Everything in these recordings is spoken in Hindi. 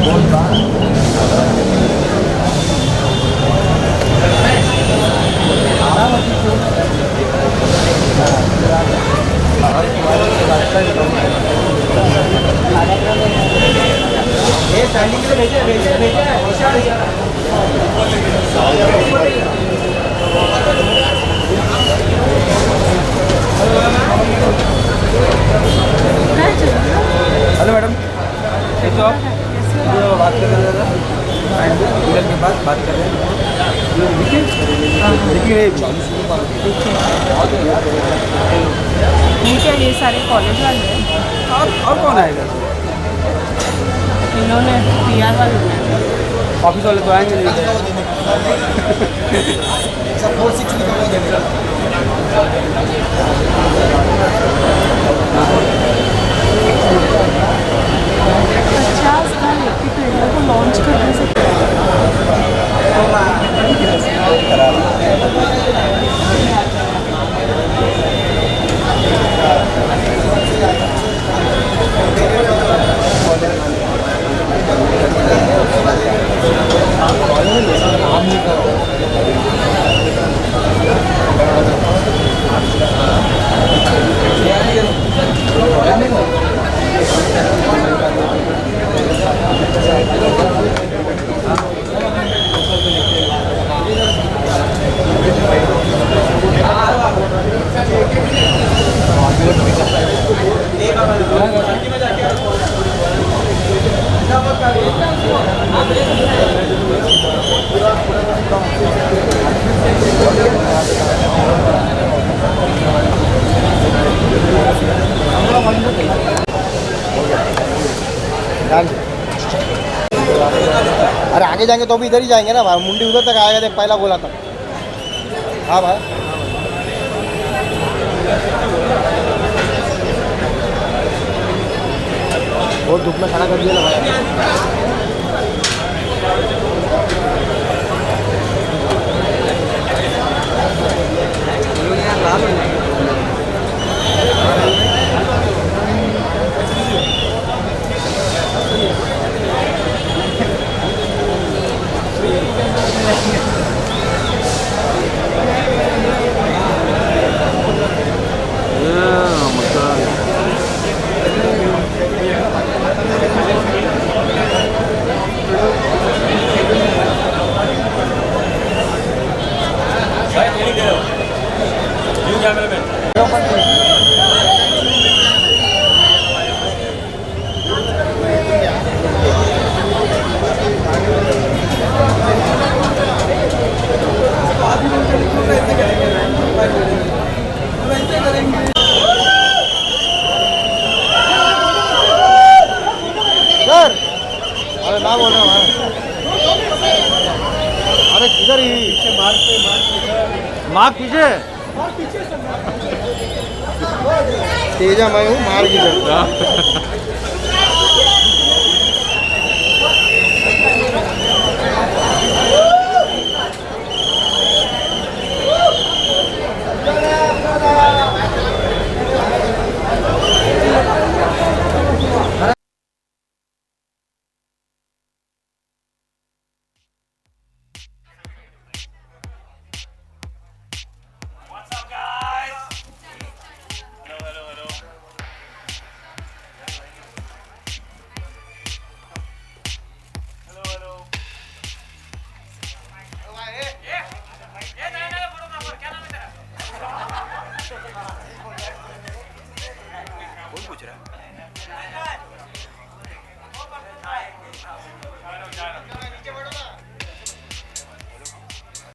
हेलो मैडम, कैसे हो आप? जो बात कर रहे थे एंड मिलन के बाद बात कर रहे हैं। देखिए नहीं क्या ये सारे कॉलेज वाले हैं? और कौन आएगा? इन्होंने PR वाले हैं। ऑफिस वाले तो आएंगे नहीं। पचास का लेके ट्रेलर को लॉन्च करने से अरे आगे जाएंगे तो भी इधर ही जाएंगे ना भाई, मुंडी उधर तक आएगा। देख पहला बोला था। हाँ भाई, बहुत धूप में खड़ा कर दिया ना भाई। सर, अरे ना बोलना भाई। अरे किधर ही मार पीछे तेजा मैं हूँ, मार किधर?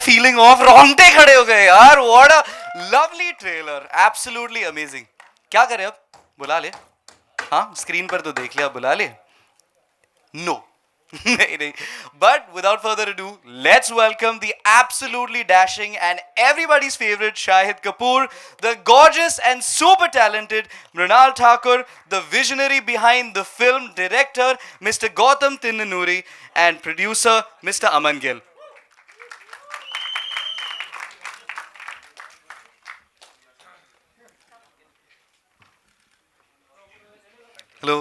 फीलिंग ऑफ रोंगटे खड़े हो गए यार. What a lovely trailer, absolutely amazing. क्या करें अब? बुला ले. हाँ, स्क्रीन पर तो देख लिया, बुला ले. नो. नहीं नहीं. But without further ado, let's welcome the absolutely dashing and everybody's favorite Shahid Kapoor, the gorgeous and super talented Mrinal Thakur, the visionary behind the film, director Mr. Gautam Tinnanuri, and producer Mr. Aman Gill.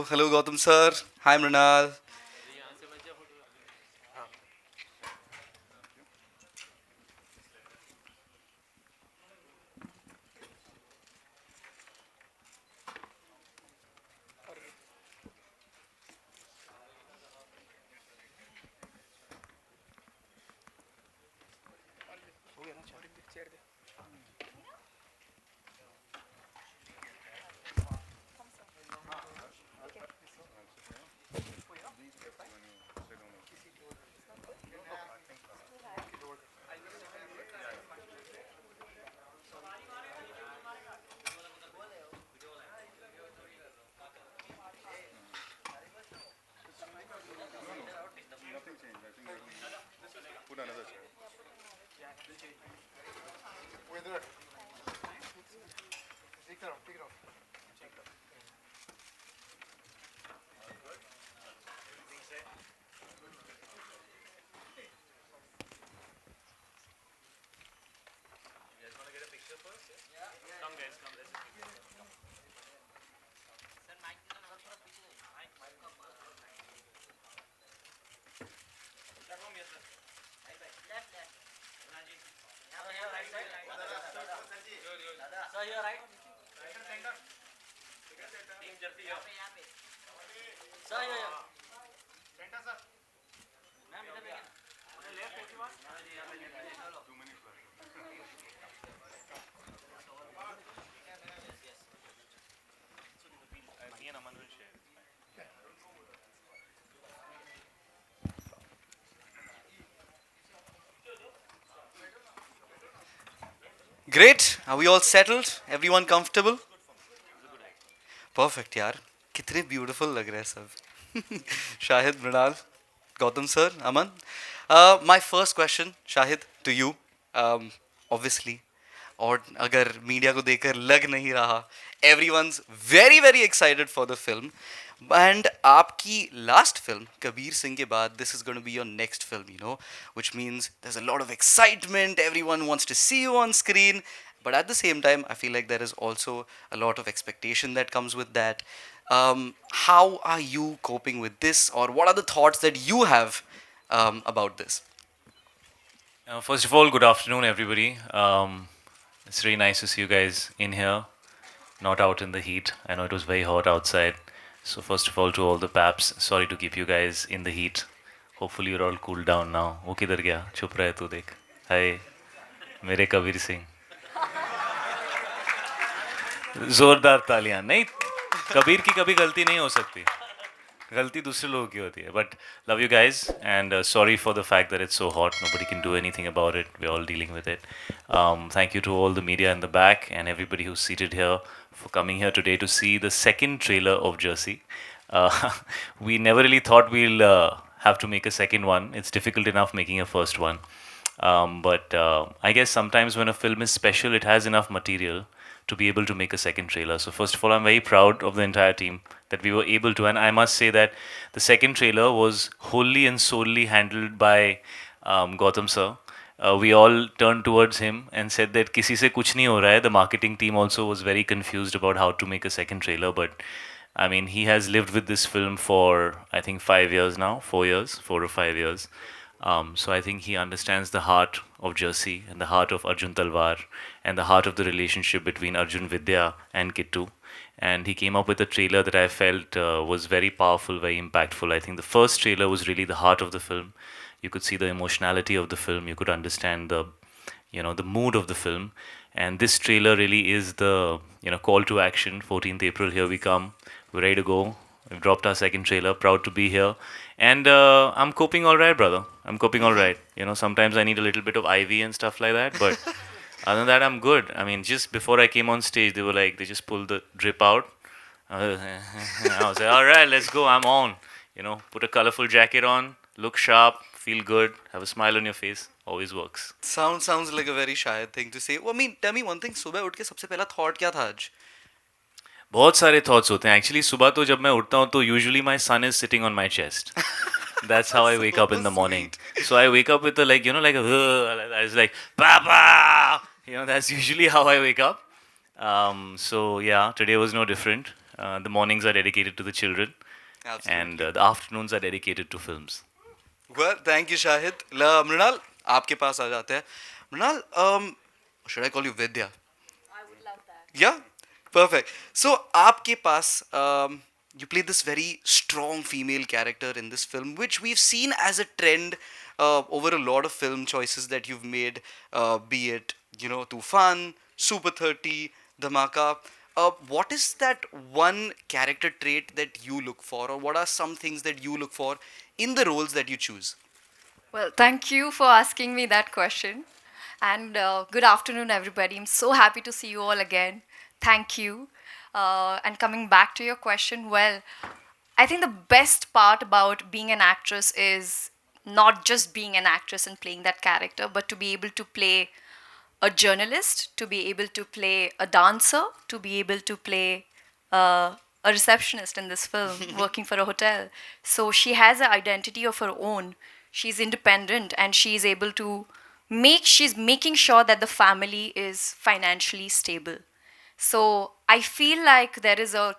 Hello Gautam sir. Hi Mrinal. Great. Are we all settled? Everyone comfortable? Perfect, यार. कितने beautiful लग रहे हैं सब. Shahid, Mrinal, Gautam sir, Aman. My first question, Shahid, to you. Obviously, और अगर मीडिया को देखकर लग नहीं रहा, everyone's very very excited for the film. And आपकी last film, कबीर सिंह के बाद, this is going to be your next film, you know, which means there's a lot of excitement, everyone wants to see you on screen, but at the same time, I feel like there is also a lot of expectation that comes with that. How are you coping with this, or what are the thoughts that you have about this? First of all, good afternoon, everybody. It's really nice to see you guys in here, not out in the heat. I know it was very hot outside. So, first of all, to all the paps, sorry to keep you guys in the heat. Hopefully, you're all cooled down now. वो किधर गया? चुप रहे तू देख. Hi, मेरे कबीर सिंह. जोरदार तालियां. नहीं, कबीर की कभी गलती नहीं हो सकती. गलती दूसरे लोगों की होती है. But love you guys and sorry for the fact that it's so hot. Nobody can do anything about it. We're all dealing with it. Thank you to all the media in the back and everybody who's seated here for coming here today to see the second trailer of Jersey. We never really thought we'll have to make a second one. It's difficult enough making a first one. But I guess sometimes when a film is special, it has enough material to be able to make a second trailer. So first of all, I'm very proud of the entire team that we were able to. And I must say that the second trailer was wholly and solely handled by Gautam sir. We all turned towards him and said that किसी से कुछ नहीं हो रहा है. The marketing team also was very confused about how to make a second trailer. But I mean, he has lived with this film for, I think, 5 years now, 4 years, 4 or 5 years. So I think he understands the heart of Jersey and the heart of Arjun Talwar and the heart of the relationship between Arjun Vidya and Kittu. And he came up with a trailer that I felt was very powerful, very impactful. I think the first trailer was really the heart of the film. You could see the emotionality of the film. You could understand the mood of the film. And this trailer really is the call to action. 14th April, here we come. We're ready to go. We've dropped our second trailer. Proud to be here. And I'm coping all right, brother. I'm coping all right. Sometimes I need a little bit of IV and stuff like that. But other than that, I'm good. I mean, just before I came on stage, they just pulled the drip out. I was like, all right, let's go. I'm on. Put a colorful jacket on, look sharp, feel good, have a smile on your face. Always works. Sounds like a very shy thing to say. Well, I mean, tell me one thing. सुबह उठ के सबसे पहला thought क्या था आज? बहुत सारे thoughts होते हैं. Actually, सुबह तो जब मैं उठता हूँ तो usually my son is sitting on my chest. That's how I wake up in the morning. So I wake up with I was like, Papa! That's usually how I wake up. So yeah, today was no different. The mornings are dedicated to the children. Absolutely. And the afternoons are dedicated to films. Well, thank you, Shahid. Mrinal, आपके पास आ जाते हैं. Mrinal, should I call you Vidya? I would love that. Yeah, perfect. So, आपके पास, you played this very strong female character in this film, which we've seen as a trend over a lot of film choices that you've made, be it, Tufan, Super 30, Dhamaka. What is that one character trait that you look for, or what are some things that you look for in the roles that you choose? Well, thank you for asking me that question. And good afternoon, everybody. I'm so happy to see you all again. Thank you. And coming back to your question, well, I think the best part about being an actress is not just being an actress and playing that character, but to be able to play a journalist, to be able to play a dancer, to be able to play a receptionist in this film, working for a hotel. So she has an identity of her own. She's independent and she's able to she's making sure that the family is financially stable. So I feel like there is a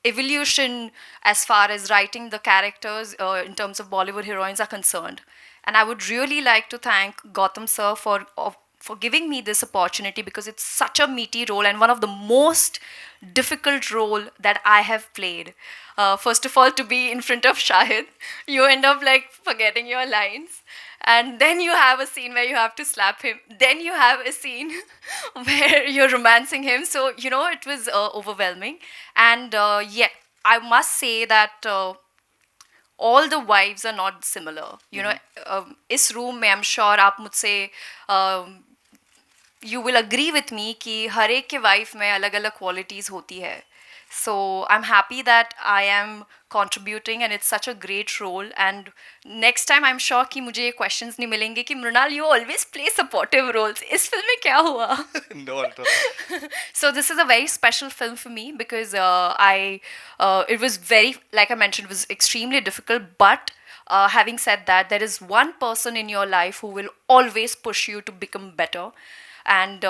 evolution as far as writing the characters in terms of Bollywood heroines are concerned. And I would really like to thank Gautam sir for giving me this opportunity, because it's such a meaty role and one of the most difficult role that I have played. First of all, to be in front of Shahid, you end up like forgetting your lines. And then you have a scene where you have to slap him. Then you have a scene where you're romancing him. So, you know, it was overwhelming. And yeah, I must say that all the wives are not similar. You know, इस room में I'm sure आप मुझसे you will agree with me कि हर एक के wife में अलग अलग qualities होती है. So I'm happy that I am contributing and it's such a great role. And next time I'm sure कि मुझे ये questions नहीं मिलेंगे कि Mrinal, you always play supportive roles. इस film में क्या हुआ? No, not at all. So this is a very special film for me because it was very, like I mentioned, it was extremely difficult. But having said that, there is one person in your life who will always push you to become better. And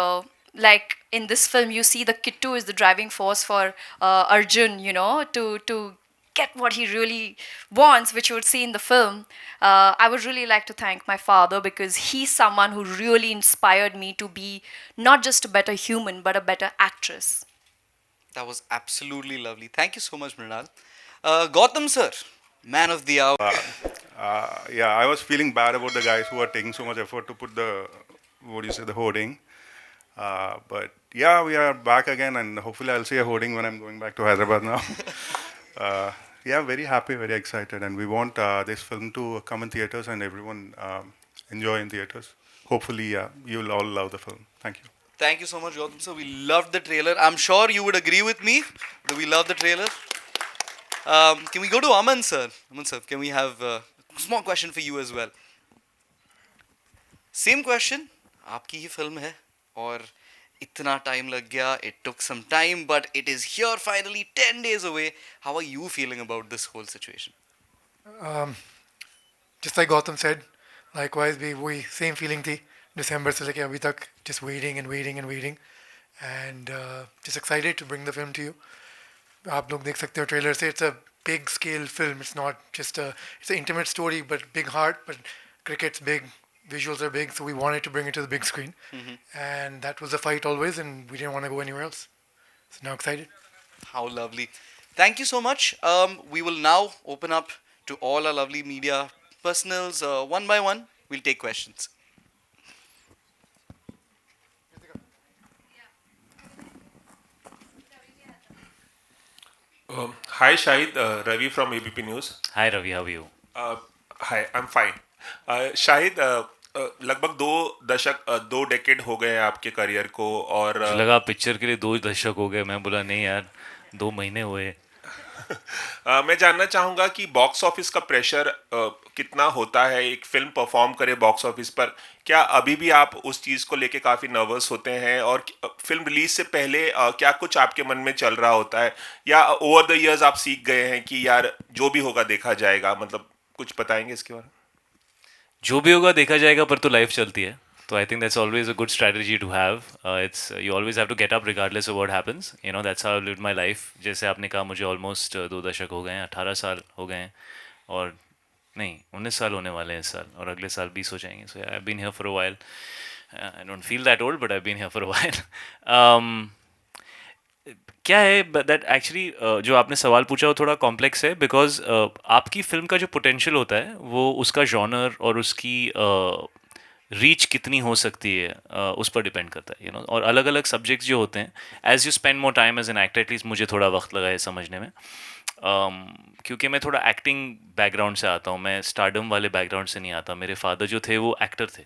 like in this film, you see the Kittu is the driving force for Arjun, you know, to get what he really wants, which you would see in the film. I would really like to thank my father because he's someone who really inspired me to be not just a better human, but a better actress. That was absolutely lovely. Thank you so much, Mrinal. Gautam sir, man of the hour. Yeah, I was feeling bad about the guys who are taking so much effort to put the, the hoarding. But yeah, we are back again, and hopefully I'll see a hoarding when I'm going back to Hyderabad now. Yeah, very happy, very excited, and we want this film to come in theaters and everyone enjoy in theaters. Hopefully, you'll all love the film. Thank you. Thank you so much, Gautam sir. We loved the trailer. I'm sure you would agree with me. Do we love the trailer? Can we go to Aman sir? Aman sir, can we have a small question for you as well? Same question. आपकी ही film है और इतना time लग गया. It took some time, but it is here finally, 10 days away. How are you feeling about this whole situation? Just like Gautam said, likewise we same feeling थी. December से लेके अभी तक just waiting and waiting and waiting, and just excited to bring the film to you. आप लोग देख सकते हो trailer से, it's a big scale film. It's not just it's an intimate story, but big heart. But cricket's big, visuals are big, so we wanted to bring it to the big screen, and that was the fight always, and we didn't want to go anywhere else. So now excited. How lovely. Thank you so much. We will now open up to all our lovely media personals. One by one, we'll take questions. Hi Shahid, Ravi from ABP News. Hi Ravi, how are you? Hi, I'm fine. Shahid लगभग 2 डेकेड हो गए हैं आपके करियर को और मुझे लगा पिक्चर के लिए 2 दशक हो गए. मैं बोला नहीं यार, 2 महीने हुए. मैं जानना चाहूँगा कि बॉक्स ऑफिस का प्रेशर कितना होता है एक फिल्म परफॉर्म करे बॉक्स ऑफिस पर. क्या अभी भी आप उस चीज़ को लेके काफ़ी नर्वस होते हैं और फिल्म रिलीज से पहले क्या कुछ आपके मन में चल रहा होता है या ओवर द इयर्स आप सीख गए हैं कि यार जो भी होगा देखा जाएगा? मतलब कुछ बताएंगे इसके बारे में? जो भी होगा देखा जाएगा, पर तो लाइफ चलती है. तो I think that's always a good strategy to have. It's you always have to get up regardless of what happens. You know that's how I lived my life. जैसे आपने कहा, मुझे ऑलमोस्ट 2 दशक हो गए हैं, 18 साल हो गए हैं, और नहीं 19 साल होने वाले हैं इस साल, और अगले साल 20 हो जाएंगे. So I have been here for a while. I don't feel that old, but I have been here for a while. क्या है दैट एक्चुअली जो आपने सवाल पूछा वो थोड़ा कॉम्प्लेक्स है, बिकॉज आपकी फिल्म का जो पोटेंशियल होता है वो उसका जॉनर और उसकी रीच कितनी हो सकती है उस पर डिपेंड करता है. यू नो, और अलग अलग सब्जेक्ट्स जो होते हैं, as you spend more time as an actor, at least मुझे थोड़ा वक्त लगा है समझने में, क्योंकि मैं थोड़ा एक्टिंग बैकग्राउंड से आता हूँ. मैं स्टारडम वाले बैकग्राउंड से नहीं आता. मेरे फादर जो थे वो एक्टर थे,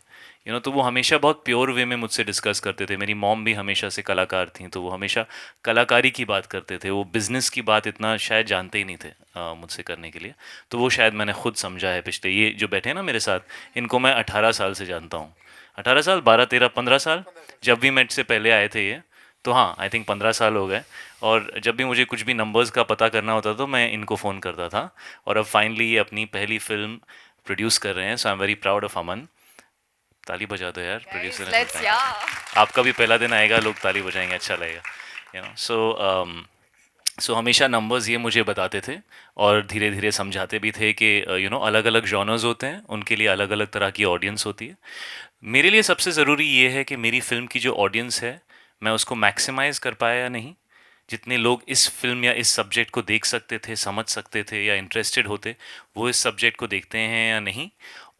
यू नो, तो वो हमेशा बहुत प्योर वे में मुझसे डिस्कस करते थे. मेरी मॉम भी हमेशा से कलाकार थी, तो वो हमेशा कलाकारी की बात करते थे. वो बिज़नेस की बात इतना शायद जानते ही नहीं थे मुझसे करने के लिए. तो वो शायद मैंने खुद समझा है. पिछले ये जो बैठे हैं ना मेरे साथ, इनको मैं 18 साल से जानता हूँ. 18 साल, 12, 13, 15 साल. जब भी मेट से पहले आए थे ये, तो हाँ, आई थिंक 15 साल हो गए. और जब भी मुझे कुछ भी नंबर्स का पता करना होता तो मैं इनको फ़ोन करता था. और अब फाइनली ये अपनी पहली फिल्म प्रोड्यूस कर रहे हैं. So I am very proud of Aman. ताली बजा दो यार, प्रोड्यूसर ने. आपका भी पहला दिन आएगा, लोग ताली बजाएंगे, अच्छा लगेगा. यू नो, सो हमेशा नंबर्स ये मुझे बताते थे और धीरे धीरे समझाते भी थे कि यू नो अलग अलग जॉनर्स होते हैं, उनके लिए अलग अलग तरह की ऑडियंस होती है. मेरे लिए सबसे ज़रूरी ये है कि मेरी फिल्म की जो ऑडियंस है मैं उसको मैक्सिमाइज़ कर पाया या नहीं, जितने लोग इस फिल्म या इस सब्जेक्ट को देख सकते थे, समझ सकते थे या इंटरेस्टेड होते, वो इस सब्जेक्ट को देखते हैं या नहीं,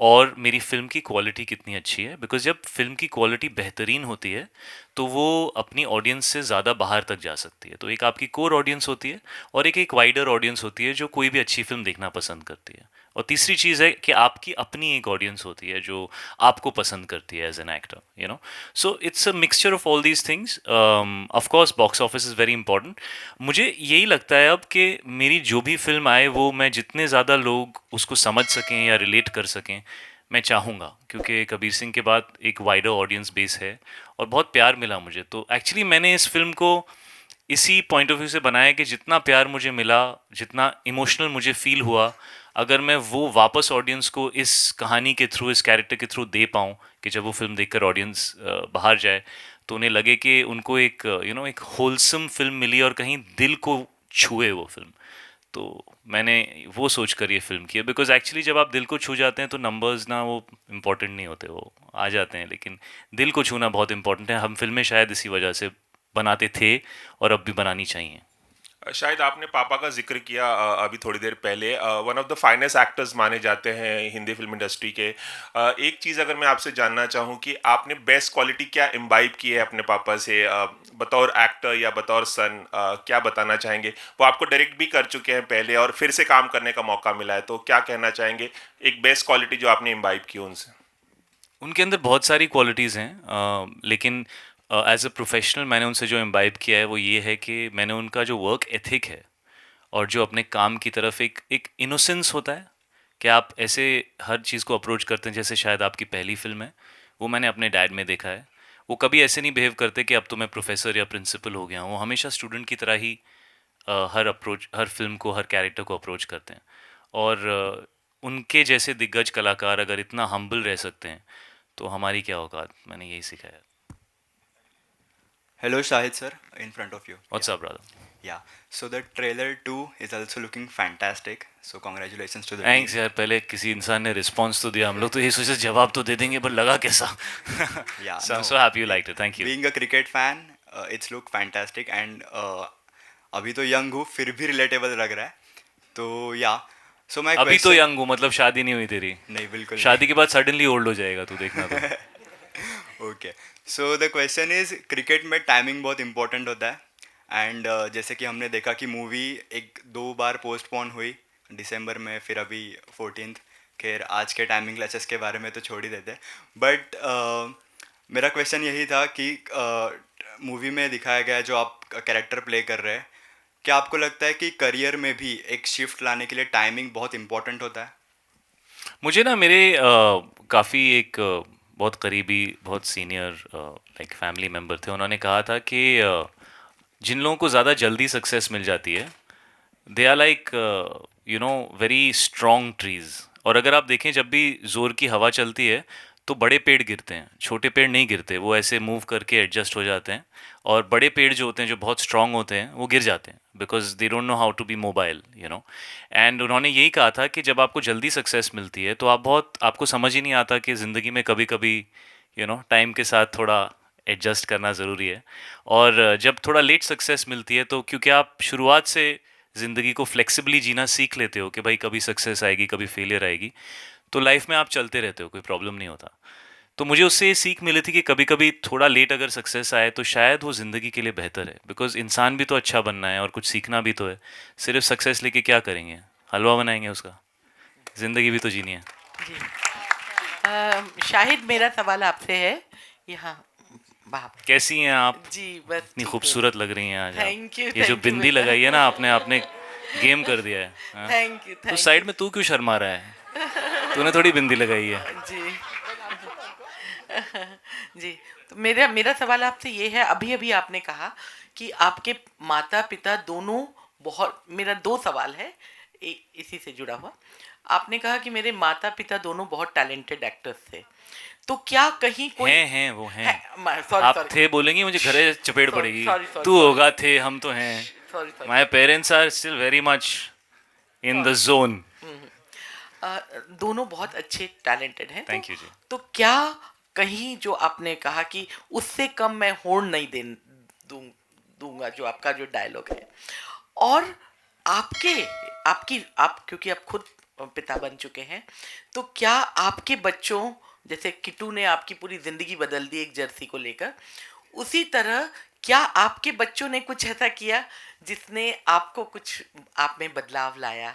और मेरी फिल्म की क्वालिटी कितनी अच्छी है। बिकॉज जब फिल्म की क्वालिटी बेहतरीन होती है तो वो अपनी ऑडियंस से ज़्यादा बाहर तक जा सकती है। तो एक आपकी कोर ऑडियंस होती है और एक वाइडर ऑडियंस होती है जो कोई भी अच्छी फिल्म देखना पसंद करती है। और तीसरी चीज़ है कि आपकी अपनी एक ऑडियंस होती है जो आपको पसंद करती है as an actor, you know. So it's a mixture of all these things. Of course box office is very important. मुझे यही लगता है अब कि मेरी जो भी फिल्म आए वो मैं जितने ज़्यादा लोग उसको समझ सकें या रिलेट कर सकें मैं चाहूँगा, क्योंकि कबीर सिंह के बाद एक वाइडर ऑडियंस बेस है और बहुत प्यार मिला मुझे। तो एक्चुअली मैंने इस फिल्म को इसी पॉइंट ऑफ व्यू से बनाया कि जितना प्यार मुझे मिला, जितना इमोशनल मुझे फील हुआ, अगर मैं वो वापस ऑडियंस को इस कहानी के थ्रू, इस कैरेक्टर के थ्रू दे पाऊँ कि जब वो फिल्म देखकर ऑडियंस बाहर जाए तो उन्हें लगे कि उनको एक एक होलसम फिल्म मिली और कहीं दिल को छुए वो फिल्म। तो मैंने वो सोच कर ये फिल्म की है। बिकॉज एक्चुअली जब आप दिल को छू जाते हैं तो नंबर्स ना वो इम्पोर्टेंट नहीं होते, वो आ जाते हैं, लेकिन दिल को छूना बहुत इंपॉर्टेंट है। हम फिल्में शायद इसी वजह से बनाते थे और अब भी बनानी चाहिए। शायद आपने पापा का जिक्र किया अभी थोड़ी देर पहले। One of the finest actors माने जाते हैं हिंदी फिल्म इंडस्ट्री के। एक चीज़ अगर मैं आपसे जानना चाहूँ कि आपने बेस्ट क्वालिटी क्या इम्बाइब की है अपने पापा से, बतौर एक्टर या बतौर सन, क्या बताना चाहेंगे? वो आपको डायरेक्ट भी कर चुके हैं पहले और फिर से काम करने का मौका मिला है, तो क्या कहना चाहेंगे एक बेस्ट क्वालिटी जो आपने इम्बाइब की उनसे? उनके अंदर बहुत सारी क्वालिटीज़ हैं, लेकिन एज अ प्रोफेशनल मैंने उनसे जो इम्बाइब किया है वो ये है कि मैंने उनका जो वर्क एथिक है और जो अपने काम की तरफ एक इनोसेंस होता है कि आप ऐसे हर चीज़ को अप्रोच करते हैं जैसे शायद आपकी पहली फिल्म है, वो मैंने अपने डैड में देखा है। वो कभी ऐसे नहीं बिहेव करते कि अब तो मैं प्रोफेसर या प्रिंसिपल हो गया हूँ। वो हमेशा स्टूडेंट की तरह ही हर फिल्म को, हर कैरेक्टर को अप्रोच करते हैं। और उनके जैसे दिग्गज कलाकार अगर इतना हम्बल रह सकते हैं तो हमारी क्या औकात। मैंने यही सीखा है। Hello Shahid sir, in front of you. What's up, brother? Yeah. So the trailer 2 is also looking fantastic. So congratulations to the thanks team. यार, पहले किसी इंसान ने रिस्पॉन्स तो दिया। हम लोग तो ये सोचे जवाब तो दे देंगे, पर लगा कैसा। Yeah. So I'm no. so happy you liked it. Thank you. Being a cricket fan, it's look fantastic and अभी तो यंग हूँ फिर भी रिलेटेबल लग रहा है। तो या सो मैं अभी तो यंग हूँ मतलब शादी नहीं हुई तेरी? नहीं बिल्कुल शादी के बाद सडनली ओल्ड हो जाएगा तू, देखना तो। Okay so the question is cricket में टाइमिंग बहुत इंपॉर्टेंट होता है एंड जैसे कि हमने देखा कि मूवी एक दो बार पोस्टपोन हुई दिसंबर में, फिर अभी 14th। खैर आज के टाइमिंग क्लैशेस के बारे में तो छोड़ ही देते हैं, बट मेरा क्वेश्चन यही था कि मूवी में दिखाया गया जो आप कैरेक्टर प्ले कर रहे हैं, क्या आपको लगता है कि करियर में भी एक शिफ्ट लाने के लिए टाइमिंग बहुत इंपॉर्टेंट होता है? मुझे ना मेरे काफ़ी एक बहुत करीबी, बहुत सीनियर लाइक फैमिली मेम्बर थे। उन्होंने कहा था कि जिन लोगों को ज़्यादा जल्दी सक्सेस मिल जाती है they are like very strong trees. और अगर आप देखें जब भी ज़ोर की हवा चलती है तो बड़े पेड़ गिरते हैं, छोटे पेड़ नहीं गिरते, वो ऐसे मूव करके एडजस्ट हो जाते हैं। और बड़े पेड़ जो होते हैं, जो बहुत स्ट्रांग होते हैं, वो गिर जाते हैं because they don't know how to be mobile, and उन्होंने यही कहा था कि जब आपको जल्दी सक्सेस मिलती है तो आपको समझ ही नहीं आता कि ज़िंदगी में कभी कभी टाइम के साथ थोड़ा एडजस्ट करना ज़रूरी है। और जब थोड़ा लेट सक्सेस मिलती है तो क्योंकि आप शुरुआत से ज़िंदगी को फ्लेक्सिबली जीना सीख लेते हो कि भाई कभी सक्सेस आएगी, कभी फेलियर आएगी, तो लाइफ में आप चलते रहते हो, कोई प्रॉब्लम नहीं होता। तो मुझे उससे ये सीख मिली थी कि कभी कभी थोड़ा लेट अगर सक्सेस आए तो शायद वो ज़िंदगी के लिए बेहतर है। बिकॉज इंसान भी तो अच्छा बनना है और कुछ सीखना भी तो है। सिर्फ सक्सेस लेके क्या करेंगे, हलवा बनाएंगे उसका? ज़िंदगी भी तो जीनी है। जी शाहिद, मेरा सवाल आपसे है। यहाँ बाप कैसी हैं आप? जी बस इतनी खूबसूरत लग रही हैं आज आप। Thank you. ये जो बिंदी लगाई है ना आपने, आपने गेम कर दिया है। हाँ? Thank you. तो साइड में तू क्यों शर्मा रहा है? तूने थोड़ी बिंदी लगाई है। जी जी तो मेरा सवाल आपसे ये है, अभी अभी आपने कहा कि आपके माता पिता दोनों बहुत, मेरा दो सवाल है इसी से जुड़ा हुआ। आपने कहा कि मेरे माता पिता दोनों बहुत टैलेंटेड एक्टर्स थे, तो क्या कहीं कोई हैं वो हैं सॉरी आप थे बोलेंगे मुझे घरे चपेट पड़ेगी। sorry, तू होगा थे, हम तो हैं। Sorry my parents are still very much in the zone. दोनों बहुत अच्छे टैलेंटेड हैं। थैंक यू जी। तो क्या कहीं जो आपने कहा कि उससे कम मैं होड़ नहीं दूंगा, जो आपका जो डायलॉग है, और आपके आपकी आप क्योंकि आप खुद पिता बन चुके हैं, तो क्या आपके बच्चों, जैसे किट्टू ने आपकी पूरी जिंदगी बदल दी एक जर्सी को लेकर, उसी तरह क्या आपके बच्चों ने कुछ ऐसा किया जिसने आपको कुछ आप में बदलाव लाया?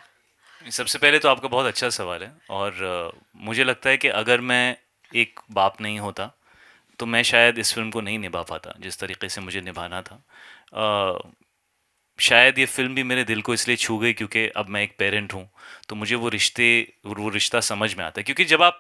सबसे पहले तो आपका बहुत अच्छा सवाल है, और मुझे लगता है कि अगर मैं एक बाप नहीं होता तो मैं शायद इस फिल्म को नहीं निभा पाता जिस तरीके से मुझे निभाना था। शायद ये फिल्म भी मेरे दिल को इसलिए छू गई क्योंकि अब मैं एक पेरेंट हूँ, तो मुझे वो रिश्ता समझ में आता है। क्योंकि जब आप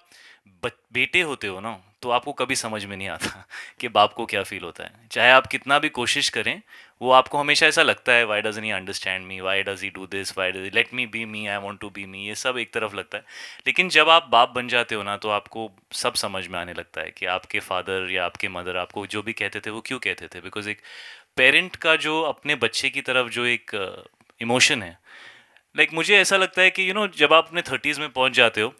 बेटे होते हो ना, तो आपको कभी समझ में नहीं आता कि बाप को क्या फील होता है। चाहे आप कितना भी कोशिश करें, वो आपको हमेशा ऐसा लगता है, why doesn't he understand me, why does he do this, why does let me be me, I want to be me, ये सब एक तरफ लगता है। लेकिन जब आप बाप बन जाते हो ना, तो आपको सब समझ में आने लगता है कि आपके फादर या आपके मदर आपको जो भी कहते थे वो क्यों कहते थे। बिकॉज एक पेरेंट का जो अपने बच्चे की तरफ जो एक इमोशन है, लाइक मुझे ऐसा लगता है कि जब आप अपने 30s में पहुंच जाते हो,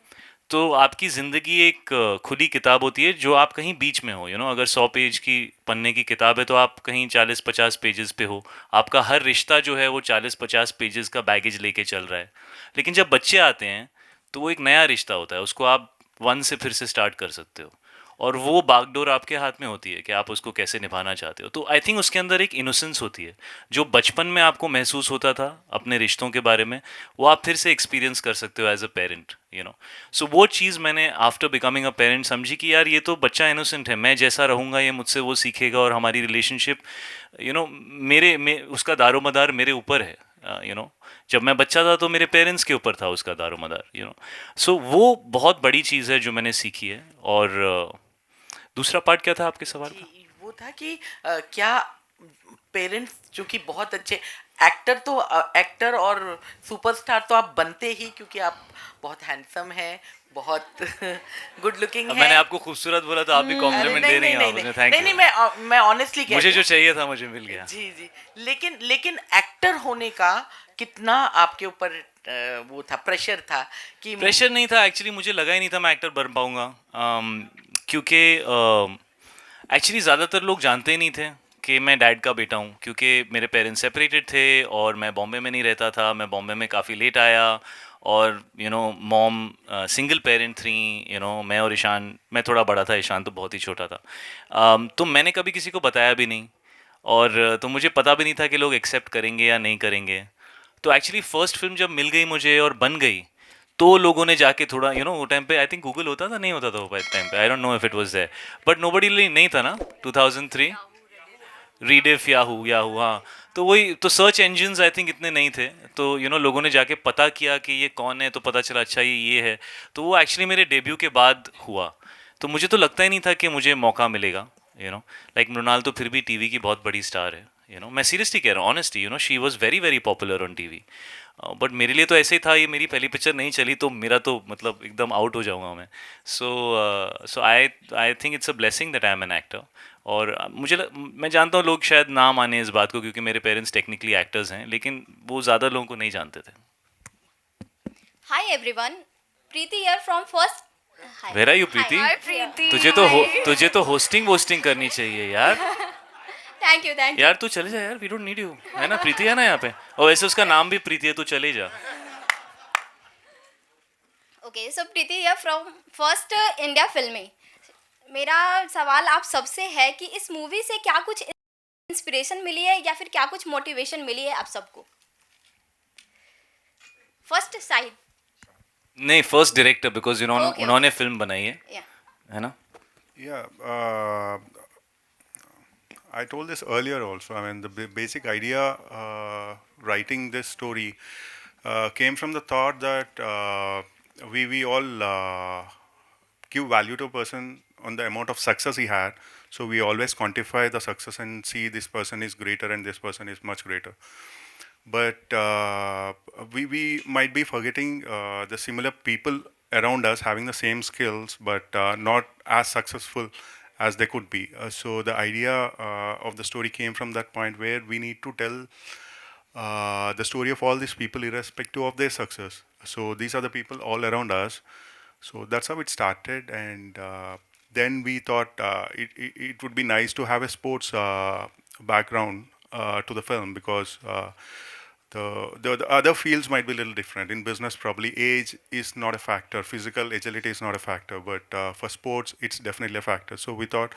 तो आपकी ज़िंदगी एक खुली किताब होती है जो आप कहीं बीच में हो। अगर 100 पेज की पन्ने की किताब है तो आप कहीं 40-50 पेजेस पे हो। आपका हर रिश्ता जो है वो 40-50 पेजेस का बैगेज लेके चल रहा है। लेकिन जब बच्चे आते हैं तो वो एक नया रिश्ता होता है, उसको आप 1 से फिर से स्टार्ट कर सकते हो, और वो बागडोर आपके हाथ में होती है कि आप उसको कैसे निभाना चाहते हो। तो आई थिंक उसके अंदर एक इनोसेंस होती है जो बचपन में आपको महसूस होता था अपने रिश्तों के बारे में, वो आप फिर से एक्सपीरियंस कर सकते हो एज अ पेरेंट। सो वो चीज़ मैंने आफ्टर बिकमिंग अ पेरेंट समझी कि यार ये तो बच्चा इनोसेंट है, मैं जैसा रहूँगा ये मुझसे वो सीखेगा, और हमारी रिलेशनशिप उसका दारोमदार मेरे ऊपर है। जब मैं बच्चा था तो मेरे पेरेंट्स के ऊपर था उसका दारोमदार। सो वो बहुत बड़ी चीज़ है जो मैंने सीखी है। और दूसरा पार्ट क्या था आपके सवाल का? वो था कि क्या पेरेंट्स, जो कि बहुत अच्छे एक्टर और सुपरस्टार तो आप बनते ही क्योंकि आप बहुत हैंडसम हैं, बहुत गुड लुकिंग अब है। मैंने आपको खूबसूरत बोला तो आप भी कॉम्प्लीमेंट दे रही हैं आपने, थैंक यू। नहीं, मैं ऑनेस्टली कहती मुझे जो हूँ। चाहिए था मुझे मिल गया। जी जी, लेकिन एक्टर होने का कितना आपके ऊपर वो था, प्रेशर था कि? प्रेशर नहीं था एक्चुअली, मुझे लगा ही नहीं था मैं एक्टर बन पाऊंगा, क्योंकि एक्चुअली ज़्यादातर लोग जानते ही नहीं थे कि मैं डैड का बेटा हूँ, क्योंकि मेरे पेरेंट्स सेपरेटेड थे और मैं बॉम्बे में नहीं रहता था। मैं बॉम्बे में काफ़ी लेट आया, और मॉम सिंगल पेरेंट थी। मैं और ईशान, मैं थोड़ा बड़ा था, ईशान तो बहुत ही छोटा था। तो मैंने कभी किसी को बताया भी नहीं, और तो मुझे पता भी नहीं था कि लोग एक्सेप्ट करेंगे या नहीं करेंगे। तो एक्चुअली फर्स्ट फिल्म जब मिल गई मुझे और बन गई, तो लोगों ने जाके थोड़ा वो टाइम पे आई थिंक गूगल होता था, नहीं होता था वो टाइम पे, I don't know if it was there, but nobody नहीं था ना 2003 रीडिफ याहू याहू, हाँ। तो वही तो सर्च इंजन्स आई थिंक इतने नहीं थे, तो लोगों ने जाके पता किया कि ये कौन है, तो पता चला अच्छा ये है। तो वो एक्चुअली मेरे डेब्यू के बाद हुआ, तो मुझे तो लगता ही नहीं था कि मुझे मौका मिलेगा। लाइक मृणाल तो फिर भी टीवी की बहुत बड़ी स्टार है। मैं सीरियसली कह रहा हूँ, honestly, she was very very popular on TV. But मेरे लिए तो ऐसे ही था, ये मेरी पहली पिक्चर नहीं चली तो मेरा तो मतलब एकदम आउट हो जाऊंगा मैं। So I think it's a blessing that I am an actor. और मैं जानता हूँ लोग शायद ना माने इस बात को क्योंकि मेरे पेरेंट्स टेक्निकली एक्टर्स हैं, लेकिन वो ज़्यादा लोगों को नहीं जानते थे। Hi everyone, Preeti here from first. Hi. Where are you Preeti? Hi, Preeti. तुझे तो होस्टिंग करनी चाहिए यार। Thank you, thank you. यार तू चले जा यार, वी डोंट नीड यू, है ना? प्रीति है ना यहाँ पे, और वैसे उसका नाम भी प्रीति है, तू चले जा। Okay, so Preeti here from first India Filmy. मेरा सवाल आप सबसे है कि इस मूवी से क्या कुछ इंस्पिरेशन मिली है या फिर क्या कुछ मोटिवेशन मिली है आप सबको? फर्स्ट साइड नहीं, फर्स्ट डायरेक्टर, बिकॉज Okay, उन्होंने फिल्म बनाई है, या है ना? Yeah, I told this earlier also. I mean, the basic idea writing this story came from the thought that we all give value to a person on the amount of success he had. So we always quantify the success and see this person is greater and this person is much greater. But we might be forgetting the similar people around us having the same skills, but not as successful as they could be. So the idea of the story came from that point where we need to tell the story of all these people irrespective of their success. So these are the people all around us. So that's how it started, and then we thought it would be nice to have a sports background to the film, because the other fields might be a little different. In business, probably age is not a factor, physical agility is not a factor, but for sports, it's definitely a factor. So we thought,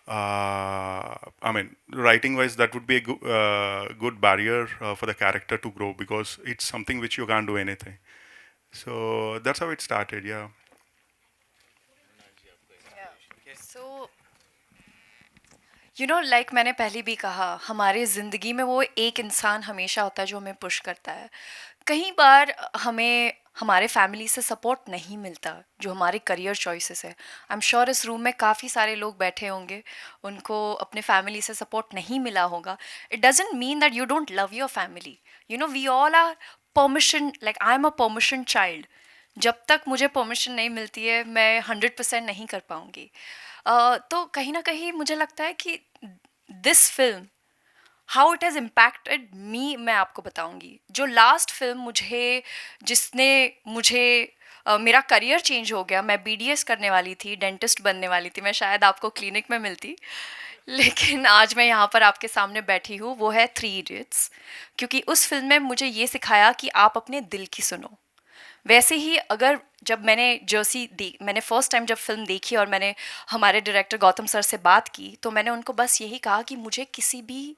I mean, writing-wise, that would be a good barrier for the character to grow, because it's something which you can't do anything. So that's how it started, yeah. So like मैंने पहले भी कहा, हमारे ज़िंदगी में वो एक इंसान हमेशा होता है जो हमें पुश करता है. कई बार हमें हमारे फैमिली से सपोर्ट नहीं मिलता जो हमारे करियर चॉइसेस है. आई एम श्योर इस रूम में काफ़ी सारे लोग बैठे होंगे, उनको अपने फैमिली से सपोर्ट नहीं मिला होगा. It doesn't mean that you don't love your family. We all are permission, like I am a permission child. जब तक मुझे परमिशन नहीं मिलती है मैं 100% नहीं कर पाऊँगी. तो कहीं ना कहीं मुझे लगता है कि this film how it has impacted me, मैं आपको बताऊंगी. जो लास्ट फिल्म जिसने मुझे मेरा करियर चेंज हो गया. मैं BDS करने वाली थी, डेंटिस्ट बनने वाली थी, मैं शायद आपको क्लिनिक में मिलती, लेकिन आज मैं यहाँ पर आपके सामने बैठी हूँ. वो है 3 इडियट्स, क्योंकि उस फिल्म में मुझे ये सिखाया कि आप अपने दिल की सुनो. वैसे ही अगर जब मैंने फर्स्ट टाइम जब फिल्म देखी और मैंने हमारे डायरेक्टर गौतम सर से बात की, तो मैंने उनको बस यही कहा कि मुझे किसी भी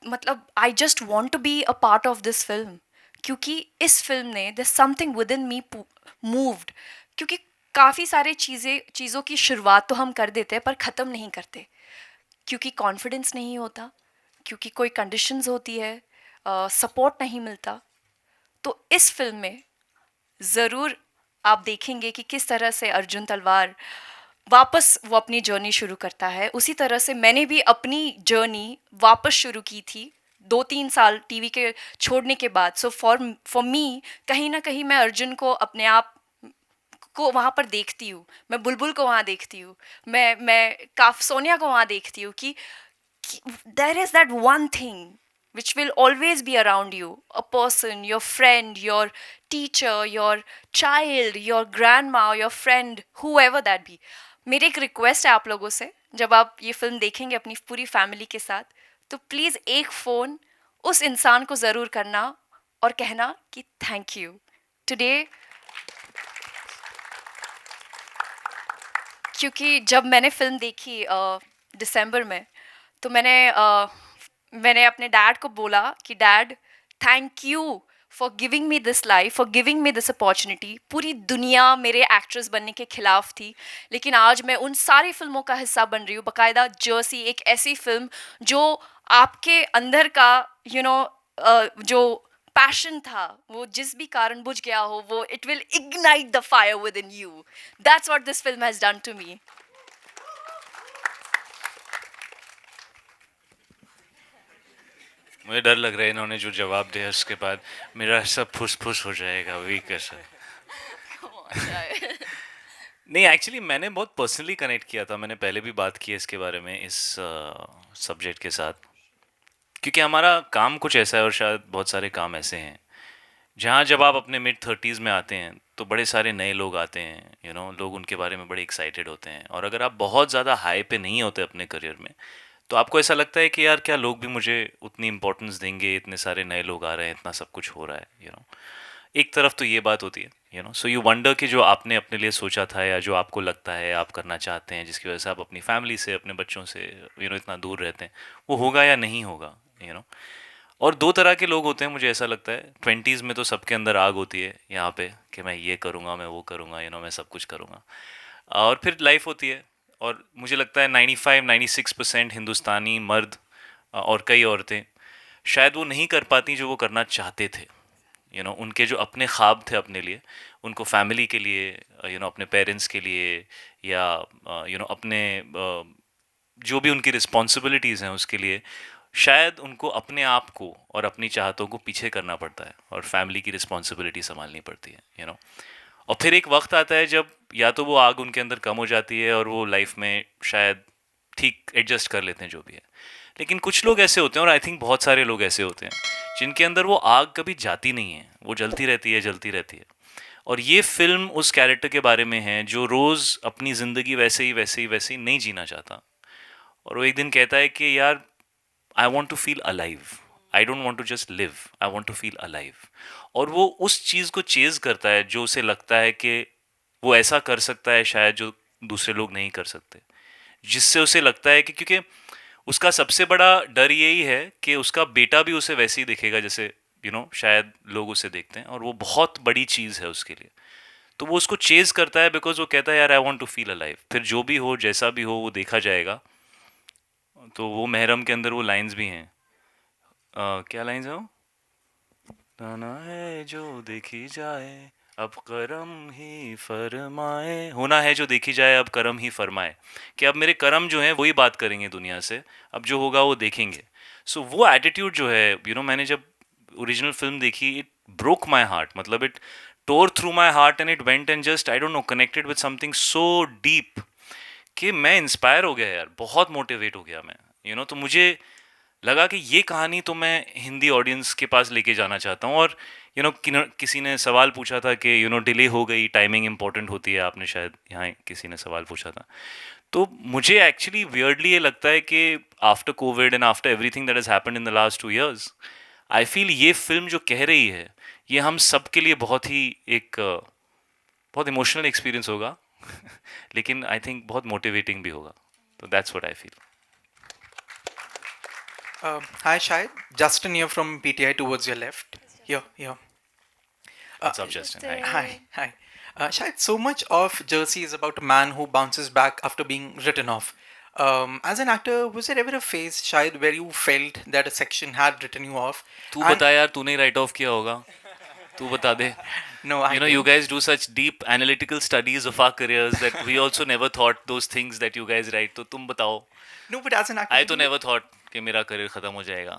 मतलब I just want to be a part of this film, क्योंकि इस फिल्म ने there something with in me moved. क्योंकि काफ़ी सारे चीज़ों की शुरुआत तो हम कर देते हैं पर ख़त्म नहीं करते, क्योंकि कॉन्फिडेंस नहीं होता, क्योंकि कोई कंडीशंस होती है, सपोर्ट नहीं मिलता. तो इस फिल्म में ज़रूर आप देखेंगे कि किस तरह से अर्जुन तलवार वापस वो अपनी जर्नी शुरू करता है. उसी तरह से मैंने भी अपनी जर्नी वापस शुरू की थी 2-3 साल टीवी के छोड़ने के बाद. सो फॉर मी कहीं ना कहीं मैं अर्जुन को अपने आप को वहाँ पर देखती हूँ, मैं बुलबुल को वहाँ देखती हूँ, मैं सोनिया को वहाँ देखती हूँ कि there is that one thing which will always be around you, a person, your friend, your teacher, your child, your grandma, your friend, whoever that be. मेरी एक रिक्वेस्ट है आप लोगों से, जब आप ये फिल्म देखेंगे अपनी पूरी फैमिली के साथ, तो प्लीज़ एक फ़ोन उस इंसान को ज़रूर करना और कहना कि थैंक यू टुडे. क्योंकि जब मैंने फिल्म देखी दिसंबर में, तो मैंने अपने डैड को बोला कि dad thank you for giving me this life, for giving me this opportunity. पूरी दुनिया मेरे एक्ट्रेस बनने के खिलाफ थी, लेकिन आज मैं उन सारी फिल्मों का हिस्सा बन रही हूँ. बाकायदा जर्सी एक ऐसी फिल्म जो आपके अंदर का जो पैशन था, वो जिस भी कारण बुझ गया हो, वो it will ignite the fire with in you. That's what this film has done to me. मुझे डर लग रहा है इन्होंने जो जवाब दिया उसके बाद मेरा सब फुस हो जाएगा वीक ऐसा. नहीं, एक्चुअली मैंने बहुत पर्सनली कनेक्ट किया था. मैंने पहले भी बात की है इसके बारे में इस सब्जेक्ट के साथ, क्योंकि हमारा काम कुछ ऐसा है और शायद बहुत सारे काम ऐसे हैं जहाँ जब आप अपने mid-30s में आते हैं तो बड़े सारे नए लोग आते हैं. लोग उनके बारे में बड़े एक्साइटेड होते हैं, और अगर आप बहुत ज़्यादा हाई पे नहीं होते अपने करियर में तो आपको ऐसा लगता है कि यार क्या लोग भी मुझे उतनी इंपॉर्टेंस देंगे, इतने सारे नए लोग आ रहे हैं, इतना सब कुछ हो रहा है. एक तरफ तो ये बात होती है, सो यू वंडर कि जो आपने अपने लिए सोचा था या जो आपको लगता है आप करना चाहते हैं, जिसकी वजह से आप अपनी फैमिली से, अपने बच्चों से इतना दूर रहते हैं, वो होगा या नहीं होगा. और 2 तरह के लोग होते हैं मुझे ऐसा लगता है. 20s में तो सबके अंदर आग होती है यहाँ पे कि मैं ये करूँगा, मैं वो करूँगा, मैं सब कुछ करूँगा. और फिर लाइफ होती है, और मुझे लगता है 95-96% हिंदुस्तानी मर्द और कई औरतें शायद वो नहीं कर पाती जो वो करना चाहते थे. उनके जो अपने ख्वाब थे अपने लिए, उनको फैमिली के लिए, अपने पेरेंट्स के लिए, या अपने जो भी उनकी रिस्पॉन्सिबिलिटीज़ हैं उसके लिए, शायद उनको अपने आप को और अपनी चाहतों को पीछे करना पड़ता है और फैमिली की रिस्पॉन्सिबिलिटी संभालनी पड़ती है. और फिर एक वक्त आता है जब या तो वो आग उनके अंदर कम हो जाती है और वो लाइफ में शायद ठीक एडजस्ट कर लेते हैं जो भी है. लेकिन कुछ लोग ऐसे होते हैं, और आई थिंक बहुत सारे लोग ऐसे होते हैं, जिनके अंदर वो आग कभी जाती नहीं है, वो जलती रहती है. और ये फिल्म उस कैरेक्टर के बारे में है जो रोज़ अपनी ज़िंदगी वैसे ही नहीं जीना चाहता, और वो एक दिन कहता है कि यार I want to feel alive, I don't want to just live, I want to feel alive. और वो उस चीज़ को चेज़ करता है जो उसे लगता है कि वो ऐसा कर सकता है शायद जो दूसरे लोग नहीं कर सकते, जिससे उसे लगता है कि क्योंकि उसका सबसे बड़ा डर यही है कि उसका बेटा भी उसे वैसे ही दिखेगा जैसे शायद लोग उसे देखते हैं, और वो बहुत बड़ी चीज़ है उसके लिए। तो वो उसको चेज़ करता है बिकॉज वो कहता है यार I want to feel alive. फिर जो भी हो जैसा भी हो वो देखा जाएगा। तो वो महरम के अंदर वो लाइंस भी हैं, क्या लाइंस है वो? ताना है जो देखी जाए अब करम ही फरमाए, होना है जो देखी जाए अब करम ही फरमाए, कि अब मेरे करम जो हैं वही बात करेंगे दुनिया से, अब जो होगा वो देखेंगे। सो वो एटीट्यूड जो है मैंने जब ओरिजिनल फिल्म देखी, इट ब्रोक माई हार्ट, मतलब it tore through my heart and it went and just I don't know connected with something so deep कि मैं इंस्पायर हो गया यार, बहुत मोटिवेट हो गया मैं। तो मुझे लगा कि ये कहानी तो मैं हिंदी ऑडियंस के पास लेके जाना चाहता हूँ। और किसी ने सवाल पूछा था कि डिले हो गई, टाइमिंग इंपॉर्टेंट होती है, आपने शायद यहाँ किसी ने सवाल पूछा था। तो मुझे एक्चुअली वियर्डली ये लगता है कि after Covid and after everything that has happened in the last 2 years, I feel ये फिल्म जो कह रही है ये हम सब के लिए बहुत ही बहुत इमोशनल एक्सपीरियंस होगा लेकिन आई थिंक बहुत मोटिवेटिंग भी होगा। तो that's what I feel. Hi Shahid, Justin here from PTI towards your left. Here. What's up, Justin? Hi. Hi. Shahid, so much of Jersey is about a man who bounces back after being written off. As an actor, was there ever a phase, Shahid, where you felt that a section had written you off? तू बता यार, तूने राइट ऑफ किया होगा, तू बता दे। No, I you guys do such deep analytical studies of our careers that we also never thought those things that you guys write. तो तुम बताओ। No, but as an actor, I तो never thought कि मेरा करियर ख़त्म हो जाएगा।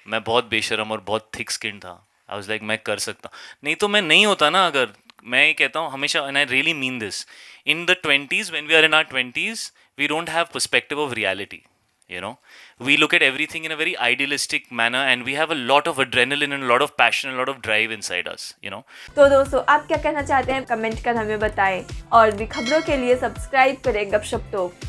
मैं बहुत बेशरम और बहुत थिक स्किन था। I was like मैं कर सकता, नहीं तो मैं नहीं होता ना। अगर मैं ये कहता हूँ हमेशा, and I really mean this, in the 20s, when we are in our 20s, we don't have perspective of reality. We look at everything in a very idealistic manner and we have a lot of adrenaline and a lot of passion and a lot of drive inside us. तो दोस्तों, आप क्या कहना चाहते हैं कमेंट कर हमें बताएं, और भी खबरों के लिए सब्सक्राइब करें गपशप टॉक।